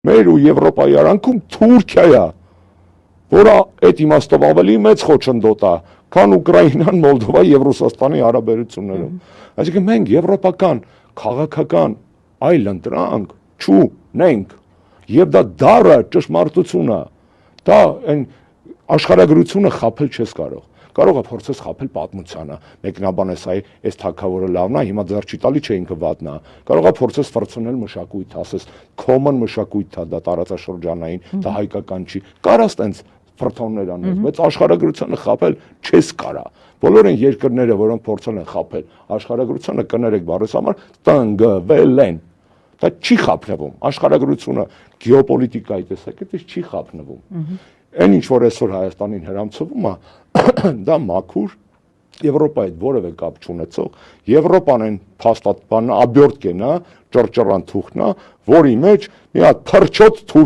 մեր ու Եվրոպայի արանքում Թուրքիա է, որը այդ իմաստով ավելի մեծ խոչընդոտ է, քան Ուկրաինան, Մոլդովայի եւ Ռուսաստանի հարաբերություններում։ Այսինքն մենք եվրոպական քաղաքական այլ ընտրանք չունենք, եւ դա դառը ճշմարտություն է, դա այն աշխարհագրությունը խաբել չես կարող։ Կարող է փորձես խաբել պատմությանը, մեկնաբանես այս թագավորը լավն է, հիմա ձեռ չի տալի, չէ ինքը վատն է։ Կարող է փորձես ֆրցնել մշակույթ, ասես common մշակույթ է, դա տարածաշրջանային, դա հայկական չի։ Կարաս տենց ֆրթոններ անել, բայց աշխարհագրությունը խաբել չես կարա։ Բոլոր այն երկրները, որոնք փորձել են խաբել աշխարհագրությունը, կներեք բառից համար տնգվել են։ Դա չի խափնվում, աշխարհագրությունը գեոպոլիտիկայի տեսակետից չի խափնվում։ Այն ինչ որ այսօր Հայաստանին հրամցվում է, դա մաքուր Եվրոպայի հետ որևէ կապ չունեցող, Եվրոպան այն փաստաբան աբյորտկեն է, ճռճռան թուղթն է, որի մեջ մի հատ թռչոտ թուրք